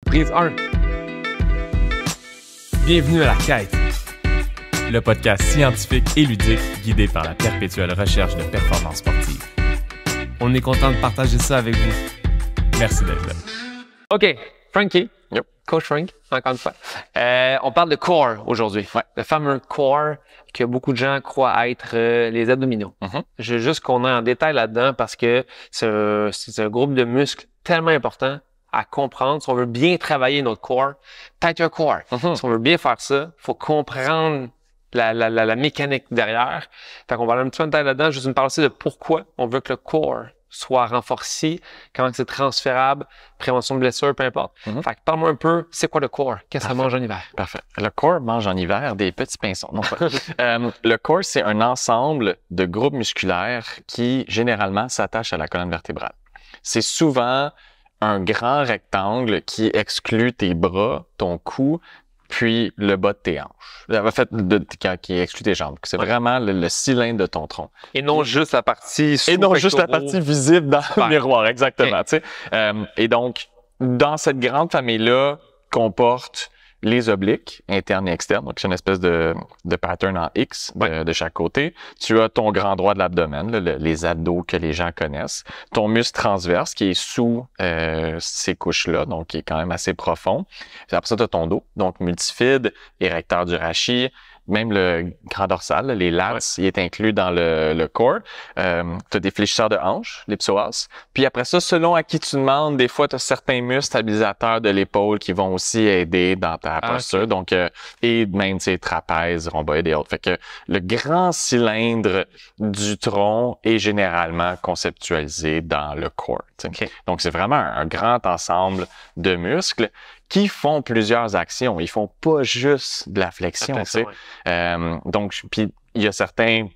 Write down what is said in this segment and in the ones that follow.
Prise 1. Bienvenue à La Quête, le podcast scientifique et ludique guidé par la perpétuelle recherche de performance sportive. On est content de partager ça avec vous. Merci d'être là. OK, Frankie, Yep. Coach Frank, encore une fois. On parle de core aujourd'hui. Ouais. Le fameux core que beaucoup de gens croient être les abdominaux. Mm-hmm. Je veux juste qu'on aille en détail là-dedans parce que c'est un groupe de muscles tellement important à comprendre. Si on veut bien travailler notre core, tighter core. Mm-hmm. Si on veut bien faire ça, il faut comprendre la mécanique derrière. Fait qu'on va aller un petit peu en détail là-dedans. Juste me parler aussi de pourquoi on veut que le core soit renforcé, comment c'est transférable, prévention de blessures, peu importe. Mm-hmm. Fait que parle-moi un peu, c'est quoi le core? Qu'est-ce que ça mange en hiver? Parfait. Le core mange en hiver des petits pinsons. Non, pas. Le core, c'est un ensemble de groupes musculaires qui, généralement, s'attachent à la colonne vertébrale. C'est souvent un grand rectangle qui exclut tes bras, ton cou, puis le bas de tes hanches. En fait, qui exclut tes jambes. C'est vraiment le cylindre de ton tronc. Et non juste la partie Et non juste la partie visible dans le miroir, exactement. Okay. Et donc, dans cette grande famille-là, comporte les obliques, internes et externes. Donc, c'est une espèce de pattern en X de chaque côté. Tu as ton grand droit de l'abdomen, les abdos que les gens connaissent. Ton muscle transverse qui est sous ces couches-là, donc qui est quand même assez profond. Puis après ça, tu as ton dos, donc multifide, érecteur du rachis, même le grand dorsal, les lats, il est inclus dans le core. Tu as des fléchisseurs de hanches, les psoas. Puis après ça, selon à qui tu demandes, des fois, tu as certains muscles stabilisateurs de l'épaule qui vont aussi aider dans ta posture. Okay. Donc, et même, tu sais, trapèze, rhomboïde et autres. Fait que le grand cylindre du tronc est généralement conceptualisé dans le core. Okay. Donc, c'est vraiment un grand ensemble de muscles qui font plusieurs actions. Ils font pas juste de la flexion, tu sais. Donc, puis il y a certains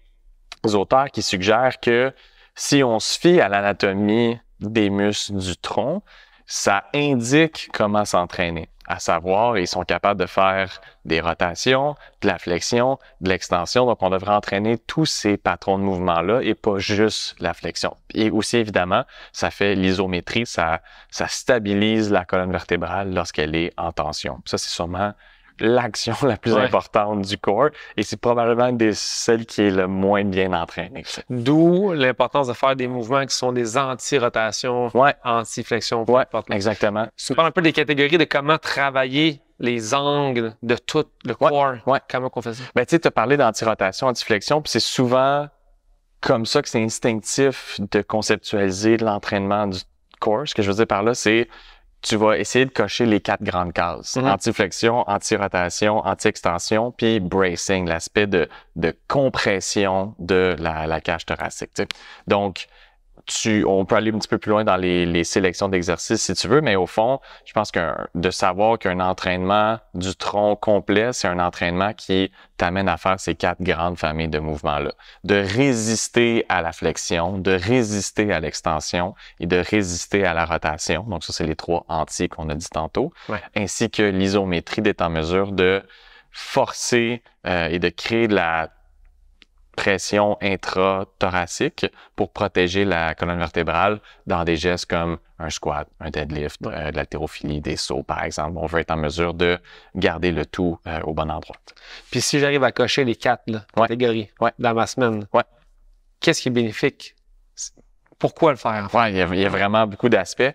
auteurs qui suggèrent que si on se fie à l'anatomie des muscles du tronc, ça indique comment s'entraîner. À savoir, ils sont capables de faire des rotations, de la flexion, de l'extension. Donc, on devrait entraîner tous ces patrons de mouvement-là et pas juste la flexion. Et aussi, évidemment, ça fait l'isométrie, ça stabilise la colonne vertébrale lorsqu'elle est en tension. Ça, c'est sûrement l'action la plus importante du corps et c'est probablement celle qui est le moins bien entraînée. D'où l'importance de faire des mouvements qui sont des anti-rotations, anti-flexion. Exactement. Tu me parles un peu des catégories de comment travailler les angles de tout le corps. Comment on fait ça? Ben, tu sais, tu as parlé d'anti-rotation, anti-flexion, puis c'est souvent comme ça que c'est instinctif de conceptualiser l'entraînement du corps. Ce que je veux dire par là, c'est tu vas essayer de cocher les 4 grandes cases. Mm-hmm. Anti-flexion, anti-rotation, anti-extension, puis bracing, l'aspect de compression de la cage thoracique. Tu sais. Donc, on peut aller un petit peu plus loin dans les sélections d'exercices si tu veux, mais au fond, je pense que de savoir qu'un entraînement du tronc complet, c'est un entraînement qui t'amène à faire ces 4 grandes familles de mouvements-là. De résister à la flexion, de résister à l'extension et de résister à la rotation. Donc ça, c'est les 3 anti qu'on a dit tantôt. Ainsi que l'isométrie d'être en mesure de forcer et de créer de la pression intra-thoracique pour protéger la colonne vertébrale dans des gestes comme un squat, un deadlift, de l'haltérophilie, des sauts, par exemple. On veut être en mesure de garder le tout au bon endroit. Puis si j'arrive à cocher les 4 catégories dans ma semaine, qu'est-ce qui est bénéfique? Pourquoi le faire? Il y a vraiment beaucoup d'aspects.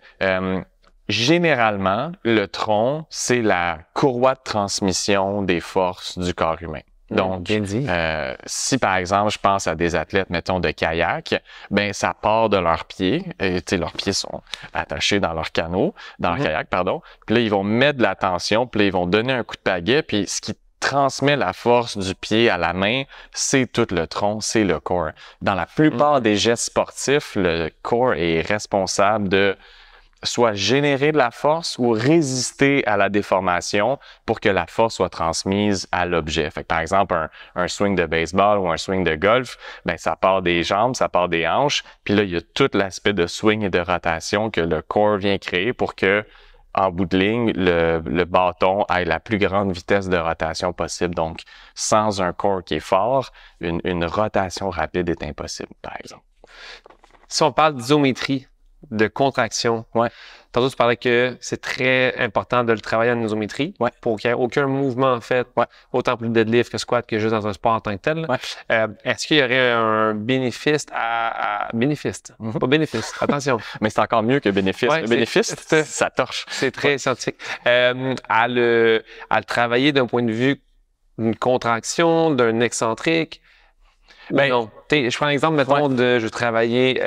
Généralement, le tronc, c'est la courroie de transmission des forces du corps humain. Donc, si par exemple, je pense à des athlètes, mettons, de kayak, ben ça part de leurs pieds. Tu sais, leurs pieds sont attachés dans leur canot, dans leur kayak, pardon. Puis là, ils vont mettre de la tension, puis là, ils vont donner un coup de pagaie, puis ce qui transmet la force du pied à la main, c'est tout le tronc, c'est le corps. Dans la plupart des gestes sportifs, le corps est responsable de soit générer de la force ou résister à la déformation pour que la force soit transmise à l'objet. Fait que, par exemple, un swing de baseball ou un swing de golf, ben ça part des jambes, ça part des hanches, puis là, il y a tout l'aspect de swing et de rotation que le corps vient créer pour que, en bout de ligne, le bâton ait la plus grande vitesse de rotation possible. Donc, sans un corps qui est fort, une rotation rapide est impossible, par exemple. Si on parle d'isométrie, de contraction. Ouais. Tantôt, tu parlais que c'est très important de le travailler en isométrie pour qu'il n'y ait aucun mouvement, en fait, autant pour le deadlift que squat que juste dans un sport en tant que tel. Est-ce qu'il y aurait un bénéfice bénéfice, pas bénéfice, attention. Mais c'est encore mieux que bénéfice. Ouais, le bénéfice, ça torche. C'est très scientifique. À le travailler d'un point de vue d'une contraction, d'un excentrique. Ben, non. Je prends l'exemple, mettons, je vais travailler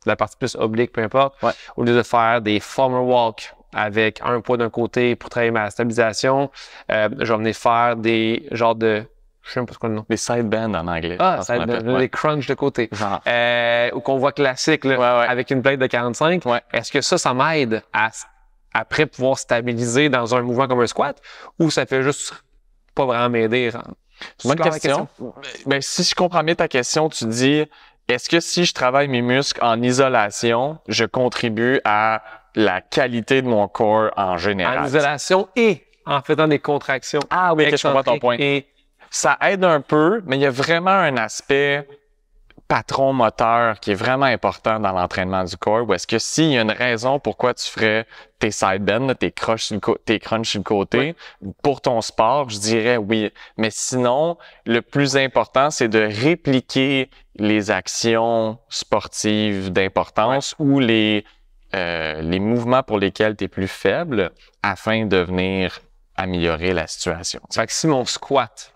la partie plus oblique, peu importe, au lieu de faire des farmer walk avec un poids d'un côté pour travailler ma stabilisation, je vais venir faire des genres de... Je sais même pas ce qu'on le nom. Des side bends en anglais. Side bends, des crunch de côté. Ou qu'on voit classique, là, avec une plate de 45. Est-ce que ça m'aide à après pouvoir stabiliser dans un mouvement comme un squat, ou ça fait juste pas vraiment m'aider? C'est une bonne question. Ben, si je comprends bien ta question, tu dis, est-ce que si je travaille mes muscles en isolation, je contribue à la qualité de mon corps en général? En isolation et en faisant des contractions. Ah oui, je comprends ton point. Ça aide un peu, mais il y a vraiment un aspect patron moteur qui est vraiment important dans l'entraînement du corps, ou est-ce que s'il y a une raison pourquoi tu ferais tes side bends, tes crunch sur le côté, pour ton sport, je dirais oui. Mais sinon, le plus important, c'est de répliquer les actions sportives d'importance ou les mouvements pour lesquels tu es plus faible afin de venir améliorer la situation. Fait que si mon squat,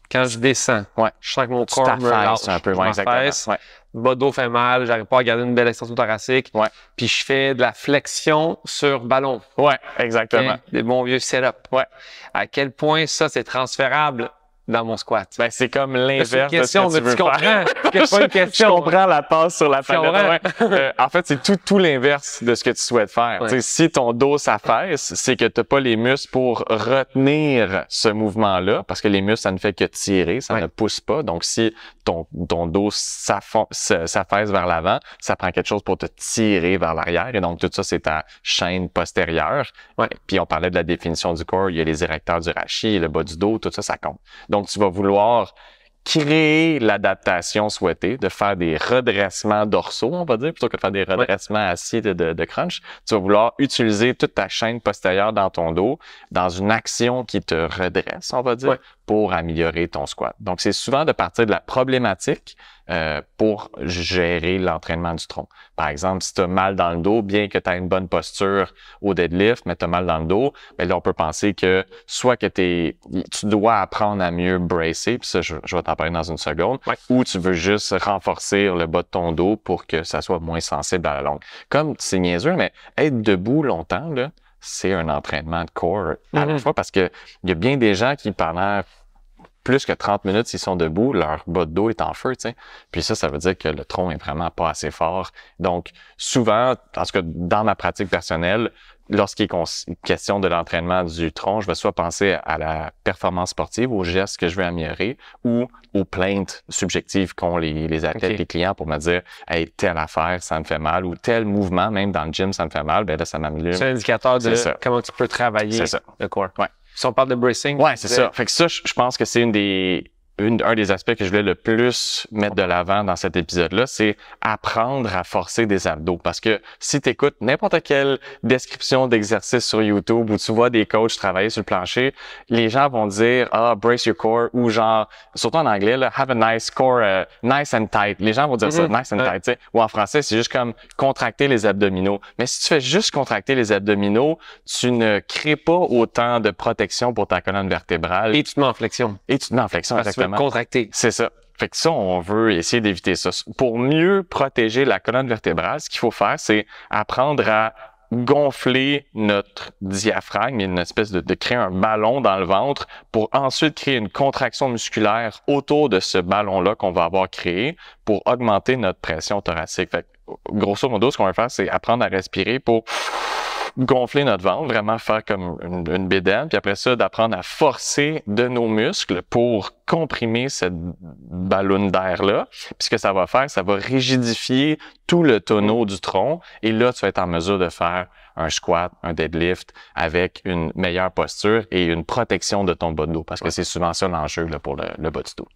quand je descends, je sens que mon corps me lâche un peu, exactement. Bas dos fait mal, j'arrive pas à garder une belle extension thoracique. Puis je fais de la flexion sur ballon. Ouais, exactement. Des bons vieux setup. À quel point ça, c'est transférable dans mon squat? Ben, c'est comme l'inverse de ce que tu veux faire. C'est pas une question. Je comprends la passe sur la palette. En fait, c'est tout l'inverse de ce que tu souhaites faire. Si ton dos s'affaisse, c'est que tu n'as pas les muscles pour retenir ce mouvement-là, parce que les muscles, ça ne fait que tirer, ça ne pousse pas. Donc, si ton dos s'affaisse vers l'avant, ça prend quelque chose pour te tirer vers l'arrière. Et donc, tout ça, c'est ta chaîne postérieure. Puis, on parlait de la définition du corps. Il y a les érecteurs du rachis, le bas du dos, tout ça, ça compte. Donc, tu vas vouloir créer l'adaptation souhaitée, de faire des redressements dorsaux, on va dire, plutôt que de faire des redressements assis de crunch. Tu vas vouloir utiliser toute ta chaîne postérieure dans ton dos dans une action qui te redresse, on va dire, pour améliorer ton squat. Donc, c'est souvent de partir de la problématique pour gérer l'entraînement du tronc. Par exemple, si tu as mal dans le dos, bien que tu as une bonne posture au deadlift, mais tu as mal dans le dos, bien là, on peut penser que soit que tu dois apprendre à mieux bracer, puis ça, je vais t'en parler dans une seconde, ou tu veux juste renforcer le bas de ton dos pour que ça soit moins sensible à la longue. Comme c'est niaiseux, mais être debout longtemps, là, c'est un entraînement de corps à la fois, parce que il y a bien des gens qui, pendant plus que 30 minutes, s'ils sont debout, leur bas de dos est en feu, tu sais. Puis ça veut dire que le tronc est vraiment pas assez fort. Donc, souvent, en tout cas, dans ma pratique personnelle, lorsqu'il est question de l'entraînement du tronc, je vais soit penser à la performance sportive, aux gestes que je veux améliorer, ou aux plaintes subjectives qu'ont les athlètes, les clients, pour me dire « Hey, telle affaire, ça me fait mal », ou tel mouvement, même dans le gym, ça me fait mal, ben là, ça m'améliore. C'est un indicateur de comment tu peux travailler le corps. Si on parle de bracing. C'est ça. Fait que ça, je pense que c'est un des aspects que je voulais le plus mettre de l'avant dans cet épisode-là, c'est apprendre à forcer des abdos. Parce que si tu écoutes n'importe quelle description d'exercice sur YouTube où tu vois des coachs travailler sur le plancher, les gens vont dire « brace your core » ou genre, surtout en anglais, là, « have a nice core, nice and tight ». Les gens vont dire ça, « nice and tight », tu sais. Ou en français, c'est juste comme « contracter les abdominaux ». Mais si tu fais juste contracter les abdominaux, tu ne crées pas autant de protection pour ta colonne vertébrale. Et tu te mets en flexion. Exactement. Contracter. C'est ça. Fait que ça, on veut essayer d'éviter ça. Pour mieux protéger la colonne vertébrale, ce qu'il faut faire, c'est apprendre à gonfler notre diaphragme, une espèce de créer un ballon dans le ventre pour ensuite créer une contraction musculaire autour de ce ballon-là qu'on va avoir créé pour augmenter notre pression thoracique. Fait que, grosso modo, ce qu'on va faire, c'est apprendre à respirer pour gonfler notre ventre, vraiment faire comme une bédaine, puis après ça, d'apprendre à forcer de nos muscles pour comprimer cette ballonne d'air-là. Puis ce que ça va faire, ça va rigidifier tout le tonneau du tronc, et là, tu vas être en mesure de faire un squat, un deadlift avec une meilleure posture et une protection de ton bas de dos, parce que c'est souvent ça l'enjeu là, pour le bas du dos.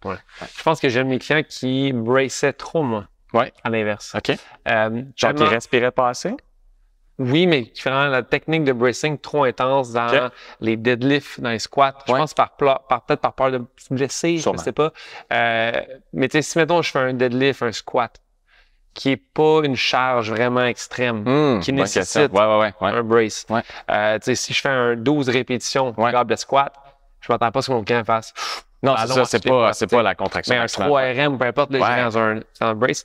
Je pense que j'aime mes clients qui braçaient trop, moi. Ouais. À l'inverse. OK. Genre qui respirait pas assez? Oui, mais qui fait la technique de bracing trop intense dans les deadlifts, dans les squats. Je pense peut-être par peur de se blesser, Sûrement. je sais pas. Mais tu sais, si mettons je fais un deadlift, un squat, qui est pas une charge vraiment extrême, qui nécessite un brace. Ouais. Tu sais, si je fais un 12 répétitions de squat, je m'attends pas à ce que mon camp fasse. Non, c'est ça, c'est pas la contraction. Mais un 3RM, peu importe, là, j'ai dans un brace.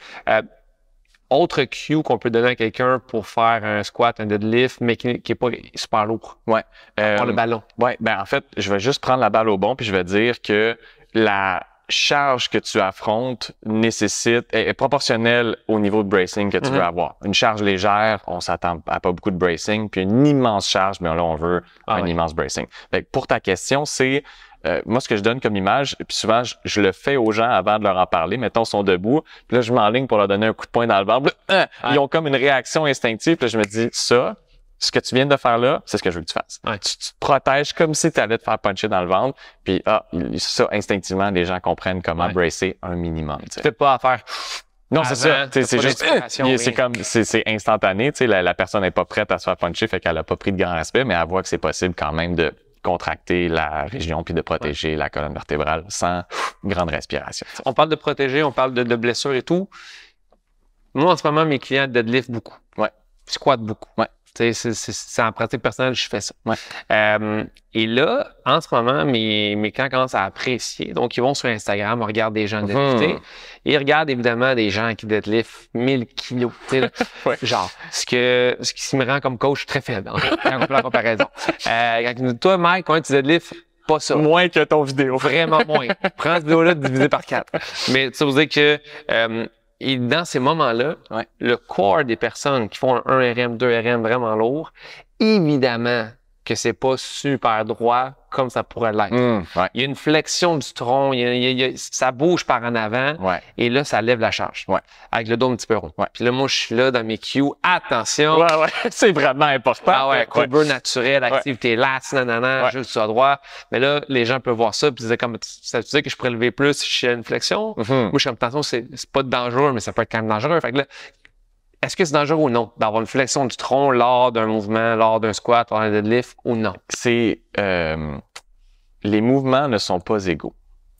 Autre cue qu'on peut donner à quelqu'un pour faire un squat, un deadlift, mais qui est pas super lourd. Ouais. Le ballon. Ouais, ben en fait, je vais juste prendre la balle au bon puis je vais dire que la charge que tu affrontes est proportionnelle au niveau de bracing que tu veux avoir. Une charge légère, on s'attend à pas beaucoup de bracing, puis une immense charge, bien là, on veut un immense bracing. Fait que pour ta question, c'est moi, ce que je donne comme image, puis souvent, je le fais aux gens avant de leur en parler. Mettons, ils sont debout, puis là, je m'enligne pour leur donner un coup de poing dans le ventre. Ils ont comme une réaction instinctive, puis là, je me dis, ce que tu viens de faire là, c'est ce que je veux que tu fasses. Tu te protèges comme si tu allais te faire puncher dans le ventre, puis ça, instinctivement, les gens comprennent comment bracer un minimum. Tu fais pas à faire... Non, c'est ça. C'est juste, c'est instantané. Tu sais, la personne n'est pas prête à se faire puncher, fait qu'elle a pas pris de grand respect, mais elle voit que c'est possible quand même de contracter la région puis de protéger la colonne vertébrale sans grande respiration. T'sais. On parle de protéger, on parle de blessures et tout. Moi, en ce moment, mes clients deadlift beaucoup. Ouais. Squat beaucoup. Ouais. C'est en pratique personnelle, je fais ça. Ouais. Et là, en ce moment, mes clients commencent à apprécier. Donc, ils vont sur Instagram, on regarde des gens deadlifter. Et ils regardent évidemment des gens qui deadliftent 1000 kilos. Genre, ce qui me rend comme coach très faible, en fait, quand on fait la comparaison. Toi, Mike, quand tu deadlifts, pas ça. Moins que ton vidéo. Vraiment moins. Prends cette vidéo-là divisé par 4. Mais ça veut dire que... et dans ces moments-là, le corps des personnes qui font un 1RM, 2RM vraiment lourd, évidemment que c'est pas super droit comme ça pourrait l'être. Il y a une flexion du tronc, ça bouge par en avant, et là, ça lève la charge. Avec le dos un petit peu rond. Puis là, moi, je suis là dans mes cues. Attention! C'est vraiment important. Ah ouais, courbe naturelle, activité lasse, juste sur droit. Mais là, les gens peuvent voir ça, puis ils disaient comme, ça veut dire que je pourrais lever plus si je fais une flexion? Moi, je suis comme, attention, c'est pas dangereux, mais ça peut être quand même dangereux. Fait que là, est-ce que c'est dangereux ou non d'avoir une flexion du tronc lors d'un mouvement, lors d'un squat, lors d'un deadlift ou non? Les mouvements ne sont pas égaux.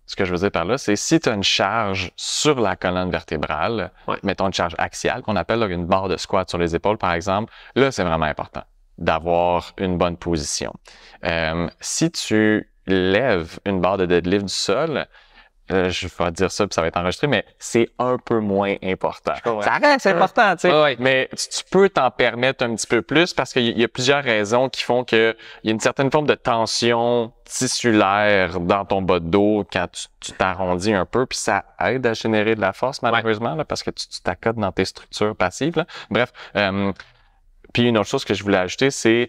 Ce que je veux dire par là, c'est si tu as une charge sur la colonne vertébrale, mettons une charge axiale, qu'on appelle là, une barre de squat sur les épaules, par exemple, là, c'est vraiment important d'avoir une bonne position. Si tu lèves une barre de deadlift du sol, je vais dire ça puis ça va être enregistré, mais c'est un peu moins important. Ça reste important, tu sais. Mais tu peux t'en permettre un petit peu plus parce qu'il y a plusieurs raisons qui font que il y a une certaine forme de tension tissulaire dans ton bas de dos quand tu t'arrondis un peu, puis ça aide à générer de la force, malheureusement, là, parce que tu t'accotes dans tes structures passives. Là. Bref. Puis une autre chose que je voulais ajouter, c'est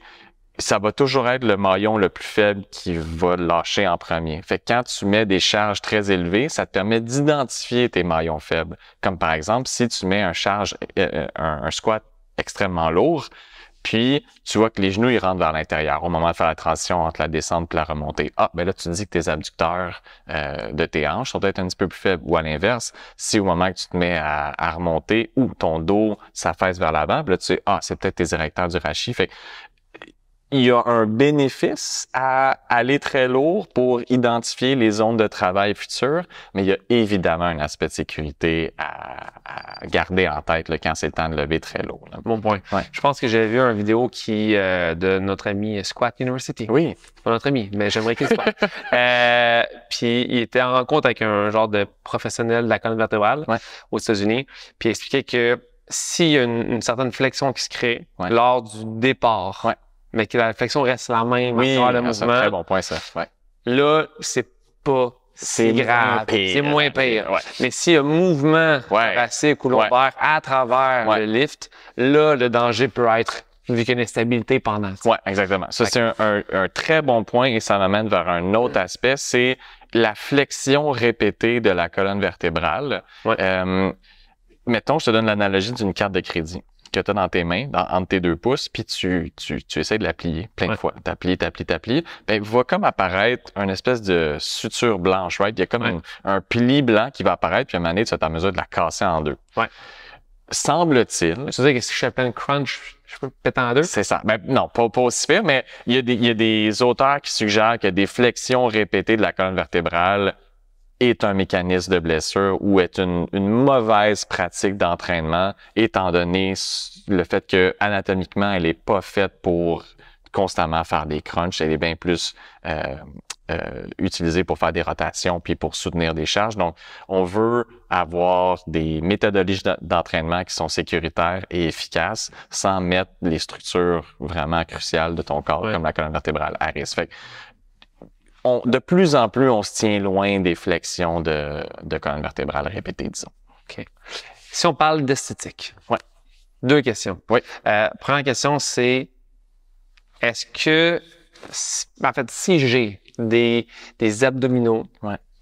ça va toujours être le maillon le plus faible qui va lâcher en premier. Fait que quand tu mets des charges très élevées, ça te permet d'identifier tes maillons faibles. Comme par exemple, si tu mets un squat extrêmement lourd, puis tu vois que les genoux ils rentrent vers l'intérieur au moment de faire la transition entre la descente et la remontée. Ben là, tu te dis que tes abducteurs de tes hanches sont peut-être un petit peu plus faibles. Ou à l'inverse, si au moment que tu te mets à remonter ou ton dos s'affaisse vers l'avant, là tu sais, c'est peut-être tes érecteurs du rachis. Fait que il y a un bénéfice à aller très lourd pour identifier les zones de travail futures, mais il y a évidemment un aspect de sécurité à garder en tête là, quand c'est le temps de lever très lourd. Là. Bon point. Je pense que j'avais vu une vidéo de notre ami Squat University. Oui. C'est pas notre ami, mais j'aimerais qu'il soit. Puis il était en rencontre avec un genre de professionnel de la colonne vertébrale aux États-Unis, puis il expliquait que s'il y a une certaine flexion qui se crée lors du départ, mais que la flexion reste la même dans le mouvement. C'est un très bon point, ça. Là, c'est pas si grave. C'est moins pire. Mais s'il y a mouvement thoracique ou lombaire à travers le lift, là, le danger peut être vu qu'il y a une instabilité pendant. Oui, exactement. Ça, c'est un très bon point et ça m'amène vers un autre aspect, c'est la flexion répétée de la colonne vertébrale. Mettons, je te donne l'analogie d'une carte de crédit. que tu as dans tes mains, entre tes 2 pouces, puis tu essaies de la plier plein de fois. T'applies. Ben, va comme apparaître une espèce de suture blanche, right? Il y a comme un pli blanc qui va apparaître, puis à un moment donné, tu vas être en mesure de la casser en 2. Ouais. Semble-t-il. Tu veux dire que si je fais plein de crunch, je peux péter en 2? C'est ça. Ben, non, pas aussi pire, mais il y a des auteurs qui suggèrent que des flexions répétées de la colonne vertébrale est un mécanisme de blessure ou est une mauvaise pratique d'entraînement, étant donné le fait que anatomiquement, elle est pas faite pour constamment faire des crunchs. Elle est bien plus utilisée pour faire des rotations puis pour soutenir des charges. Donc, on veut avoir des méthodologies d'entraînement qui sont sécuritaires et efficaces sans mettre les structures vraiment cruciales de ton corps, comme la colonne vertébrale, à risque. Fait que, de plus en plus, on se tient loin des flexions de colonne vertébrale répétées, disons. OK. Si on parle d'esthétique. Ouais. 2 questions. Oui. Première question, c'est est-ce que, en fait, si j'ai des abdominaux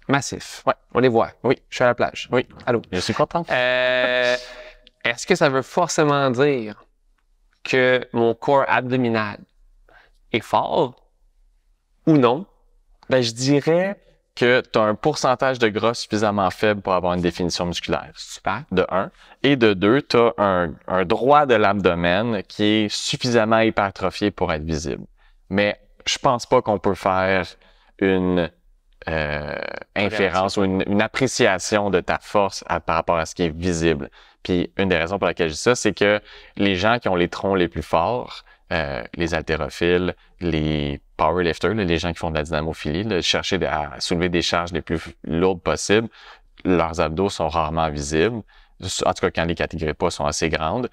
massifs, on les voit. Oui. Je suis à la plage. Oui. Allô. Je suis content. Est-ce que ça veut forcément dire que mon corps abdominal est fort ou non? Ben, je dirais que tu as un pourcentage de gras suffisamment faible pour avoir une définition musculaire. Super. De 1. Et de 2, tu as un droit de l'abdomen qui est suffisamment hypertrophié pour être visible. Mais je pense pas qu'on peut faire une inférence ou une appréciation de ta force par rapport à ce qui est visible. Puis une des raisons pour laquelle je dis ça, c'est que les gens qui ont les troncs les plus forts, les haltérophiles, les powerlifters, les gens qui font de la dynamophilie, chercher à soulever des charges les plus lourdes possibles, leurs abdos sont rarement visibles. En tout cas, quand les catégories de poids sont assez grandes,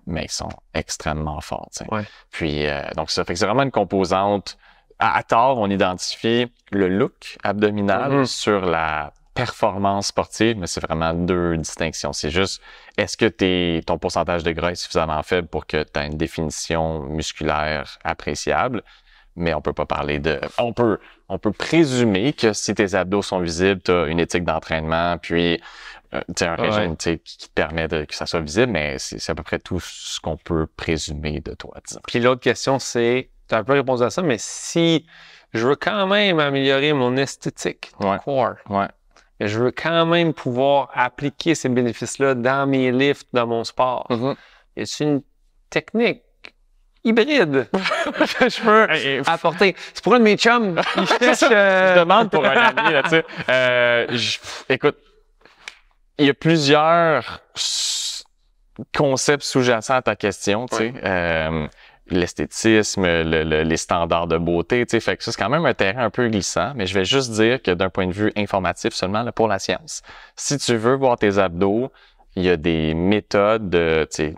mais ils sont extrêmement forts. Ouais. Puis, donc ça fait que c'est vraiment une composante. À tort, on identifie le look abdominal sur la performance sportive, mais c'est vraiment 2 distinctions. C'est juste, est-ce que ton pourcentage de gras est suffisamment faible pour que tu aies une définition musculaire appréciable? Mais on peut pas parler de... On peut présumer que si tes abdos sont visibles, tu as une éthique d'entraînement, puis un régime qui te permet que ça soit visible, mais c'est à peu près tout ce qu'on peut présumer de toi, disons. Puis l'autre question, c'est, tu as un peu répondu à ça, mais si je veux quand même améliorer mon esthétique du corps, mais je veux quand même pouvoir appliquer ces bénéfices-là dans mes lifts, dans mon sport, y a-t-il une technique hybride que je peux apporter? C'est pour un de mes chums. Je demande pour un ami, là, tu sais. Écoute, il y a plusieurs concepts sous-jacents à ta question, tu sais. L'esthétisme, les standards de beauté, tu sais, fait que ça, c'est quand même un terrain un peu glissant, mais je vais juste dire que d'un point de vue informatif seulement, là, pour la science, si tu veux voir tes abdos, il y a des méthodes de, tu sais,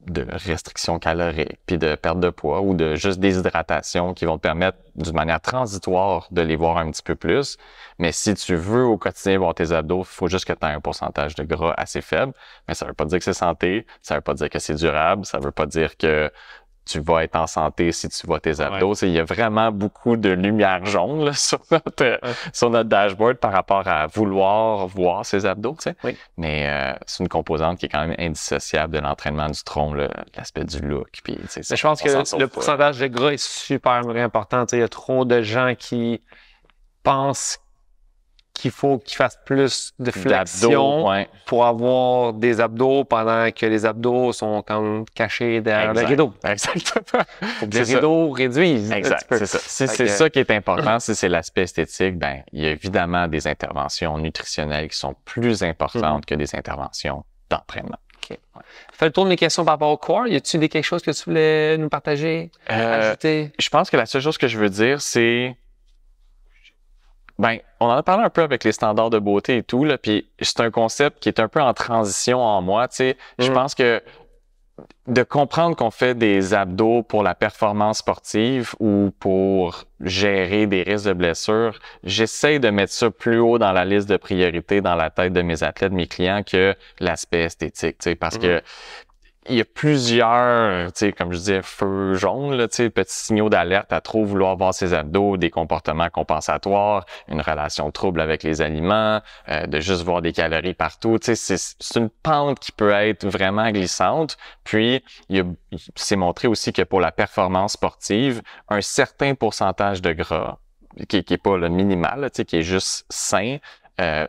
de restriction calorique, puis de perte de poids ou de juste déshydratation qui vont te permettre d'une manière transitoire de les voir un petit peu plus. Mais si tu veux au quotidien voir tes abdos, il faut juste que tu aies un pourcentage de gras assez faible. Mais ça veut pas dire que c'est santé, ça veut pas dire que c'est durable, ça veut pas dire que tu vas être en santé si tu vois tes abdos. Il y a vraiment beaucoup de lumière jaune là, sur notre dashboard par rapport à vouloir voir ses abdos. Mais c'est une composante qui est quand même indissociable de l'entraînement du tronc, l'aspect du look. Puis, je pense que le pourcentage de gras est super important. Il y a trop de gens qui pensent qu'il faut qu'ils fassent plus de flexion pour avoir des abdos pendant que les abdos sont comme cachés derrière le rideau. Exactement. Faut que les rideaux réduisent. Exact, c'est ça. Si c'est ça qui est important, si c'est l'aspect esthétique, ben il y a évidemment des interventions nutritionnelles qui sont plus importantes que des interventions d'entraînement. Okay. Fais le tour de mes questions par rapport au corps. Y a-t-il quelque chose que tu voulais nous partager, ajouter? Je pense que la seule chose que je veux dire, c'est on en a parlé un peu avec les standards de beauté et tout, là, puis c'est un concept qui est un peu en transition en moi, tu sais. Je pense que de comprendre qu'on fait des abdos pour la performance sportive ou pour gérer des risques de blessure, j'essaie de mettre ça plus haut dans la liste de priorités dans la tête de mes athlètes, mes clients, que l'aspect esthétique, tu sais, parce que il y a plusieurs, tu sais, comme je disais, feux jaunes, là, tu sais, petits signaux d'alerte à trop vouloir voir ses abdos, des comportements compensatoires, une relation trouble avec les aliments, de juste voir des calories partout. Tu sais, c'est une pente qui peut être vraiment glissante. Puis, c'est montré aussi que pour la performance sportive, un certain pourcentage de gras, qui est pas le minimal, là, tu sais, qui est juste sain,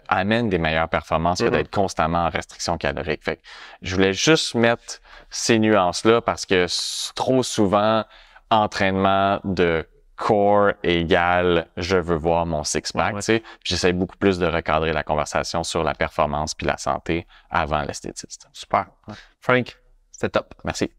amène des meilleures performances que d'être constamment en restriction calorique. Fait que je voulais juste mettre ces nuances-là parce que trop souvent, entraînement de core égale je veux voir mon six-pack, tu sais. J'essaie beaucoup plus de recadrer la conversation sur la performance puis la santé avant l'esthétiste. Super. Frank, c'était top. Merci.